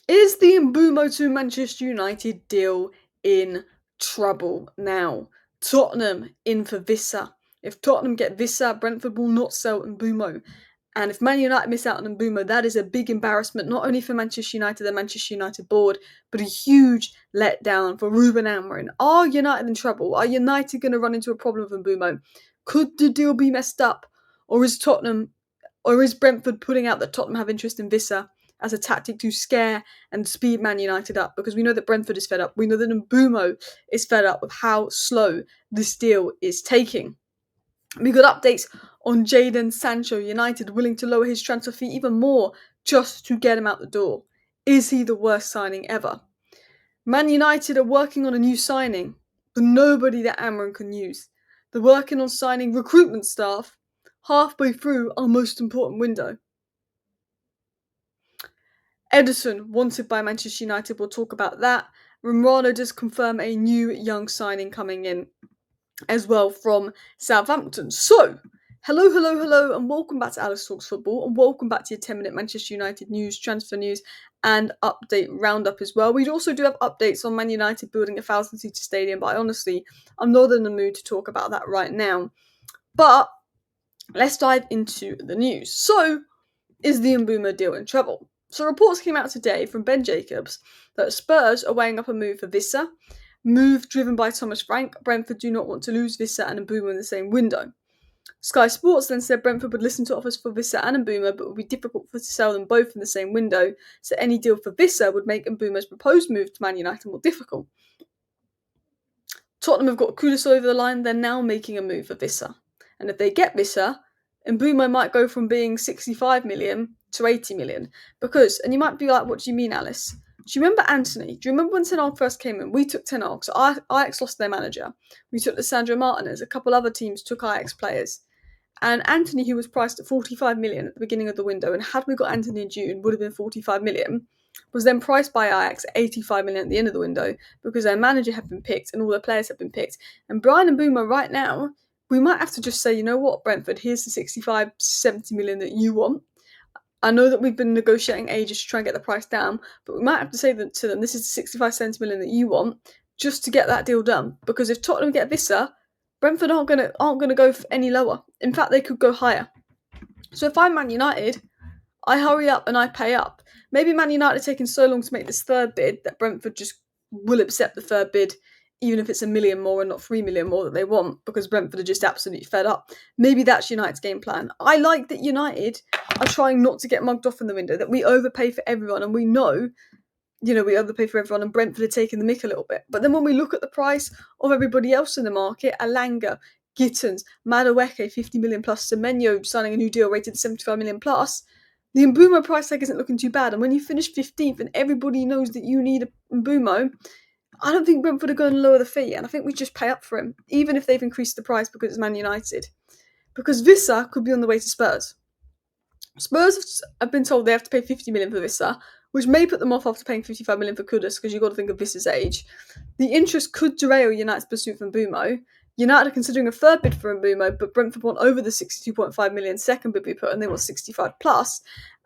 Is the Mbeumo to Manchester United deal in trouble now? Tottenham in for Vissa. If Tottenham get Vissa, Brentford will not sell Mbeumo. And if Man United miss out on Mbeumo, that is a big embarrassment, not only for Manchester United, the Manchester United board, but a huge letdown for Ruben Amorim. Are United in trouble? Are United going to run into a problem with Mbeumo? Could the deal be messed up? Or is Brentford putting out that Tottenham have interest in Vissa as a tactic to scare and speed Man United up? Because we know that Brentford is fed up. We know that Mbeumo is fed up with how slow this deal is taking. We got updates on Jadon Sancho. United willing to lower his transfer fee even more just to get him out the door. Is he the worst signing ever? Man United are working on a new signing, but nobody that Amorim can use. They're working on signing recruitment staff halfway through our most important window. Ederson wanted by Manchester United. We'll talk about that. Romano does confirm a new young signing coming in as well from Southampton. So, hello, and welcome back to Alice Talks Football, and welcome back to your 10-minute Manchester United news, transfer news, and update roundup as well. We also do have updates on Man United building a 1,000-seater stadium, but I'm not in the mood to talk about that right now. But let's dive into the news. So, is the Mbeumo deal in trouble? So reports came out today from Ben Jacobs that Spurs are weighing up a move for Vissa, move driven by Thomas Frank. Brentford do not want to lose Vissa and Mbeumo in the same window. Sky Sports then said Brentford would listen to offers for Vissa and Mbeumo, but would be difficult to sell them both in the same window, so any deal for Vissa would make Mbeumo's proposed move to Man United more difficult. Tottenham have got Kudus over the line, they're now making a move for Vissa. And if they get Vissa, Mbeumo might go from being 65 million to 80 million. Because, and you might be like, what do you mean, Alice? Do you remember Anthony? Do you remember when Ten Hag first came in? We took Ten Hag, so Ajax lost their manager. We took Lissandro Martinez. A couple other teams took Ajax players. And Anthony, who was priced at 45 million at the beginning of the window, and had we got Anthony in June, would have been 45 million, was then priced by Ajax at 85 million at the end of the window because their manager had been picked and all their players had been picked. And Bryan Mbeumo right now, we might have to just say, you know what, Brentford, here's the 65, 70 million that you want. I know that we've been negotiating ages to try and get the price down, but we might have to say that to them, this is the 65, 70 million that you want, just to get that deal done. Because if Tottenham get Vissa, Brentford aren't gonna go any lower. In fact, they could go higher. So if I'm Man United, I hurry up and I pay up. Maybe Man United are taking so long to make this third bid that Brentford just will accept the third bid, even if it's 1 million more and not 3 million more that they want, because Brentford are just absolutely fed up. Maybe that's United's game plan. I like that United are trying not to get mugged off in the window, that we overpay for everyone, and we know, we overpay for everyone, and Brentford are taking the mick a little bit. But then when we look at the price of everybody else in the market, Alanga, Gittins, Madueke, 50 million plus, Semenyo signing a new deal rated 75 million plus, the Mbeumo price tag isn't looking too bad. And when you finish 15th and everybody knows that you need a Mbeumo, I don't think Brentford are going to lower the fee, and I think we just pay up for him, even if they've increased the price because it's Man United. Because Vissa could be on the way to Spurs. Spurs have been told they have to pay 50 million for Vissa, which may put them off after paying 55 million for Kudus, because you've got to think of Vissa's age. The interest could derail United's pursuit for Mbeumo. United are considering a third bid for Mbeumo, but Brentford want over the 62.5 million second bid we put, and they want 65 plus,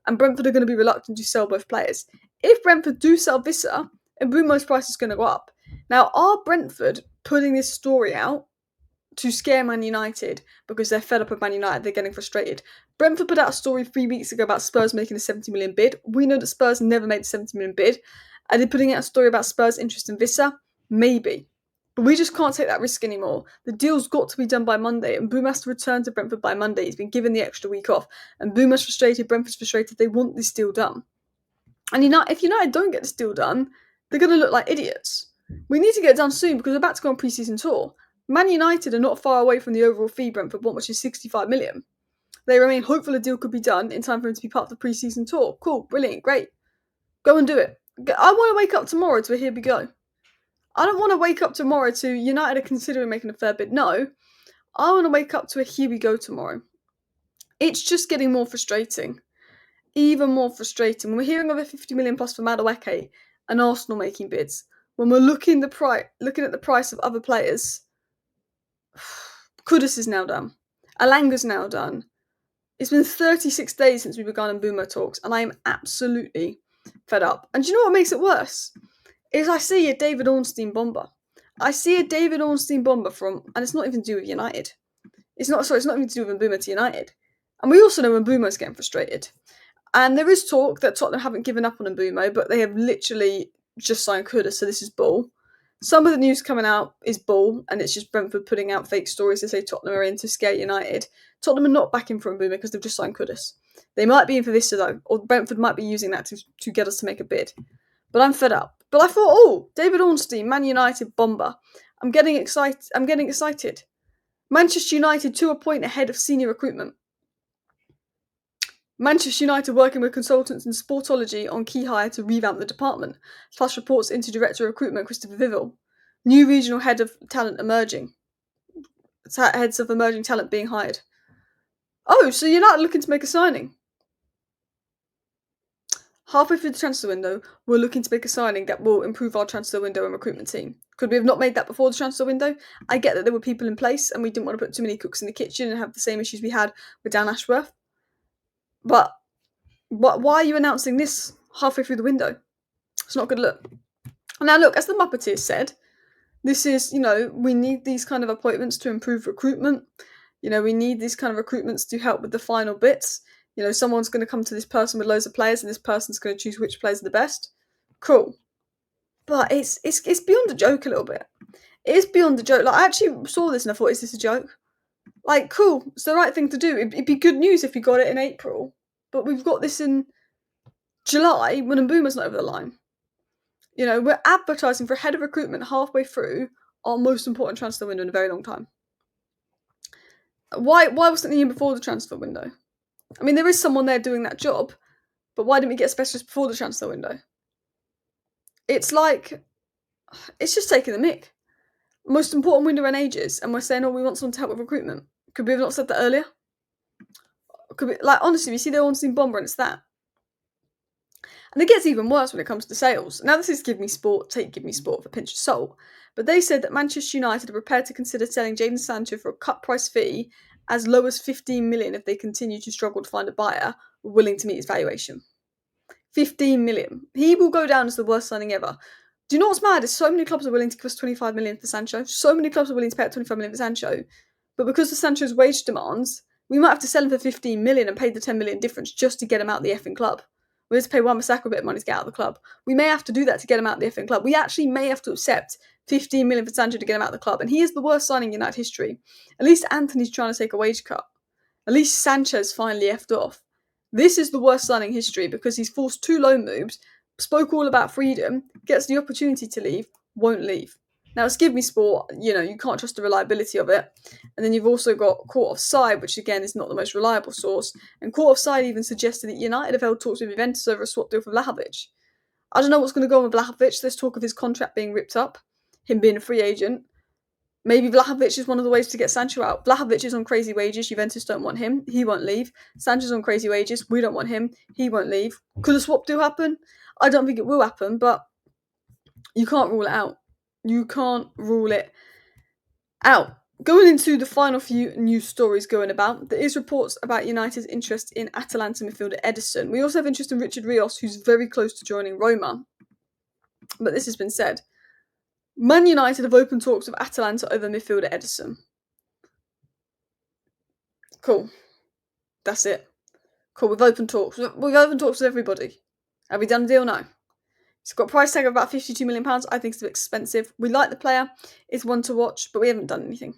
and Brentford are going to be reluctant to sell both players. If Brentford do sell Vissa, Mbeumo's price is going to go up. Now, are Brentford putting this story out to scare Man United because they're fed up with Man United, they're getting frustrated? Brentford put out a story 3 weeks ago about Spurs making a 70 million bid. We know that Spurs never made a 70 million bid. Are they putting out a story about Spurs' interest in Vissa? Maybe. But we just can't take that risk anymore. The deal's got to be done by Monday, and Mbeumo has to return to Brentford by Monday. He's been given the extra week off, and Mbeumo's frustrated, Brentford's frustrated. They want this deal done. And if United don't get this deal done, they're going to look like idiots. We need to get it done soon because we're about to go on pre-season tour. Man United are not far away from the overall fee Brentford want, which is 65 million. They remain hopeful a deal could be done in time for him to be part of the pre-season tour. Cool, brilliant, great. Go and do it. I want to wake up tomorrow to a here we go. I don't want to wake up tomorrow to United are considering making a third bid. No, I want to wake up to a here we go tomorrow. It's just getting more frustrating. Even more frustrating. When we're hearing of a 50 million plus for Madueke and Arsenal making bids, when we're looking at the price of other players, Kudus is now done. Alanga's now done. It's been 36 days since we began Mbeumo talks, and I am absolutely Fed up. And do you know what makes it worse? Is I see a David Ornstein bomber. I see a David Ornstein bomber from, and it's not even to do with United. It's not even to do with Mbeumo to United. And we also know Mbeumo's getting frustrated. And there is talk that Tottenham haven't given up on Mbeumo, but they have literally just signed Kudus, so this is bull. Some of the news coming out is bull, and it's just Brentford putting out fake stories to say Tottenham are in to scare United. Tottenham are not backing for Mbeumo because they've just signed Kudus. They might be in for Vista though, or Brentford might be using that to get us to make a bid. But I'm fed up. But I thought, oh, David Ornstein, Man United bomber. I'm getting excited. Manchester United to a point ahead of senior recruitment. Manchester United working with consultants in sportology on key hire to revamp the department, plus reports into director of recruitment Christopher Vivill. New regional head of talent emerging. Heads of emerging talent being hired. Oh, so you're not looking to make a signing? Halfway through the transfer window, we're looking to make a signing that will improve our transfer window and recruitment team. Could we have not made that before the transfer window? I get that there were people in place and we didn't want to put too many cooks in the kitchen and have the same issues we had with Dan Ashworth. But why are you announcing this halfway through the window? It's not a good look. Now look, as the Muppeteers said, this is, we need these kind of appointments to improve recruitment. We need these kind of recruitments to help with the final bits. Someone's going to come to this person with loads of players and this person's going to choose which players are the best. Cool. But it's beyond a joke a little bit. It is beyond a joke. Like, I actually saw this and I thought, is this a joke? Like, cool. It's the right thing to do. It'd be good news if we got it in April. But we've got this in July when Mbeumo's not over the line. We're advertising for a head of recruitment halfway through our most important transfer window in a very long time. Why wasn't he in before the transfer window? I mean, there is someone there doing that job, but why didn't we get a specialist before the transfer window? It's like, it's just taking the mick. Most important window in ages, and we're saying, oh, we want someone to help with recruitment. Could we have not said that earlier? Could we, honestly, we see the Ornstein bomber and it's that. And it gets even worse when it comes to sales. Now, this is Give Me Sport with a pinch of salt. But they said that Manchester United are prepared to consider selling Jadon Sancho for a cut price fee as low as 15 million if they continue to struggle to find a buyer willing to meet his valuation. 15 million. He will go down as the worst signing ever. Do you know what's mad? Is so many clubs are willing to give us 25 million for Sancho. So many clubs are willing to pay out 25 million for Sancho. But because of Sancho's wage demands, we might have to sell him for 15 million and pay the 10 million difference just to get him out of the effing club. We have to pay Wan-Bissaka a bit of money to get out of the club. We may have to do that to get him out of the effing club. We actually may have to accept 15 million for Sancho to get him out of the club. And he is the worst signing in United history. At least Anthony's trying to take a wage cut. At least Sanchez finally effed off. This is the worst signing in history because he's forced 2 loan moves, spoke all about freedom, gets the opportunity to leave, won't leave. Now, it's Give Me Sport, you can't trust the reliability of it. And then you've also got Caught Offside, which again is not the most reliable source. And Caught Offside even suggested that United have held talks with Juventus over a swap deal for Vlahovic. I don't know what's going to go on with Vlahovic. There's talk of his contract being ripped up, him being a free agent. Maybe Vlahovic is one of the ways to get Sancho out. Vlahovic is on crazy wages. Juventus don't want him. He won't leave. Sancho's on crazy wages. We don't want him. He won't leave. Could a swap deal happen? I don't think it will happen, but you can't rule it out. You can't rule it out. Going into the final few news stories going about, there is reports about United's interest in Atalanta midfielder Ederson. We also have interest in Richard Rios, who's very close to joining Roma. But this has been said. Man United have opened talks with Atalanta over midfielder Ederson. Cool. That's it. Cool, we've opened talks. We've opened talks with everybody. Have we done a deal? No. It's got a price tag of about £52 million. I think it's a bit expensive. We like the player. It's one to watch, but we haven't done anything.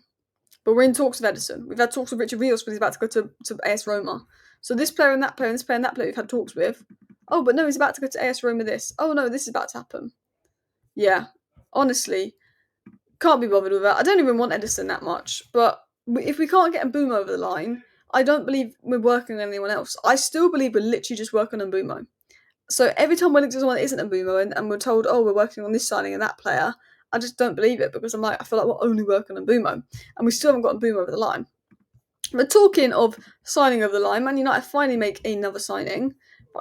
But we're in talks with Ederson. We've had talks with Richard Rios, but he's about to go to AS Roma. So this player and that player and this player and that player we've had talks with. Oh, but no, he's about to go to AS Roma this. Oh, no, this is about to happen. Yeah, honestly, can't be bothered with that. I don't even want Ederson that much. But if we can't get Mbeumo over the line, I don't believe we're working on anyone else. I still believe we're literally just working on Mbeumo. So every time we're linked to someone that isn't Mbeumo and we're told, oh, we're working on this signing and that player, I just don't believe it because I feel like we're only working on Mbeumo. And we still haven't got Mbeumo over the line. But talking of signing over the line, Man United finally make another signing.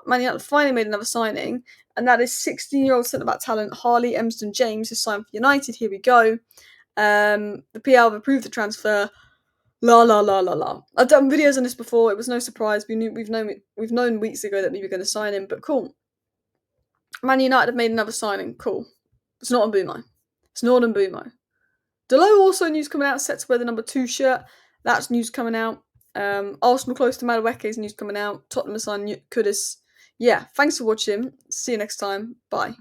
Man United finally made another signing, and that is 16-year-old centre-back talent Harley Emston James has signed for United. Here we go. The PL have approved the transfer. La la la la la. I've done videos on this before. It was no surprise. We've known weeks ago that we were going to sign him, but cool. Man United have made another signing. Cool. It's not Mbeumo. It's not Mbeumo. Delo also news coming out, set to wear the number 2 shirt. That's news coming out. Arsenal close to Madueke's news coming out. Tottenham signing Kudus. Yeah, thanks for watching. See you next time. Bye.